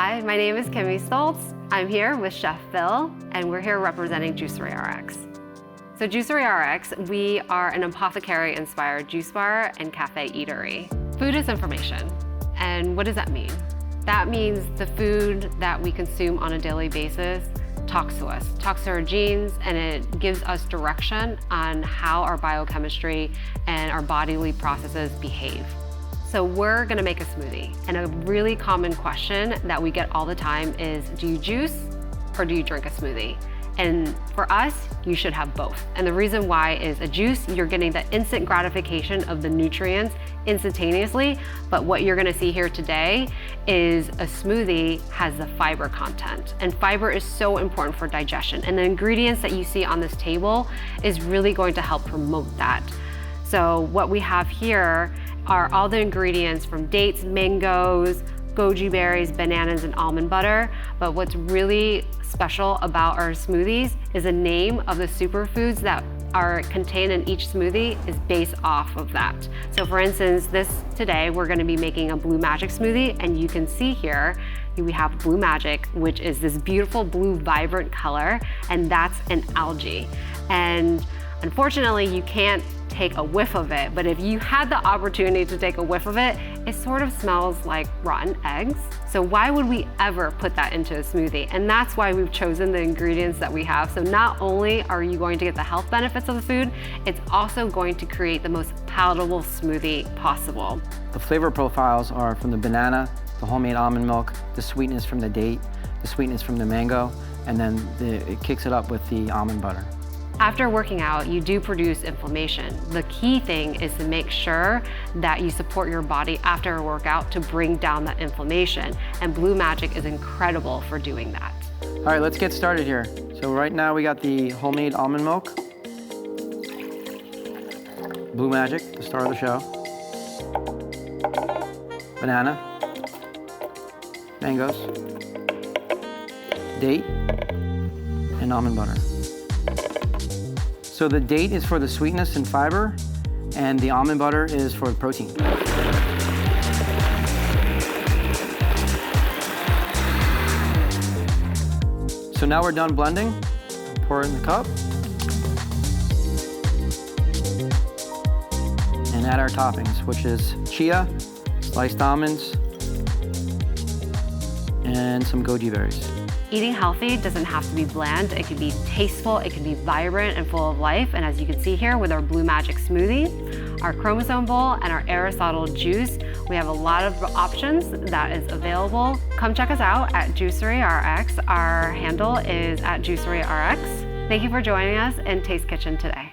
Hi, my name is Kimmy Stoltz. I'm here with Chef Phil, and we're here representing Juicery Rx. So Juicery Rx, we are an apothecary-inspired juice bar and cafe eatery. Food is information, and what does that mean? That means the food that we consume on a daily basis talks to us, talks to our genes, and it gives us direction on how our biochemistry and our bodily processes behave. So we're gonna make a smoothie, and a really common question that we get all the time is, do you juice or do you drink a smoothie? And for us, you should have both. And the reason why is a juice, you're getting the instant gratification of the nutrients instantaneously, but what you're gonna see here today is a smoothie has the fiber content. And fiber is so important for digestion. And the ingredients that you see on this table is really going to help promote that. So what we have here are all the ingredients from dates, mangoes, goji berries, bananas, and almond butter. But what's really special about our smoothies is the name of the superfoods that are contained in each smoothie is based off of that. So for instance, today we're gonna be making a blue magic smoothie, and you can see here, we have blue magic, which is this beautiful blue vibrant color, and that's an algae. And unfortunately, you can't take a whiff of it, but if you had the opportunity to take a whiff of it, it sort of smells like rotten eggs. So why would we ever put that into a smoothie? And that's why we've chosen the ingredients that we have. So not only are you going to get the health benefits of the food, it's also going to create the most palatable smoothie possible. The flavor profiles are from the banana, the homemade almond milk, the sweetness from the date, the sweetness from the mango, and then it kicks it up with the almond butter. After working out, you do produce inflammation. The key thing is to make sure that you support your body after a workout to bring down that inflammation. And Blue Magic is incredible for doing that. All right, let's get started here. So right now we got the homemade almond milk, Blue Magic, the star of the show, banana, mangoes, date, and almond butter. So the date is for the sweetness and fiber, and the almond butter is for the protein. So now we're done blending. Pour it in the cup. And add our toppings, which is chia, sliced almonds, and some goji berries. Eating healthy doesn't have to be bland. It can be tasteful, it can be vibrant and full of life. And as you can see here with our Blue Magic smoothie, our chromosome bowl, and our Aristotle juice, we have a lot of options that is available. Come check us out at Juicery Rx. Our handle is at Juicery Rx. Thank you for joining us in Taste Kitchen today.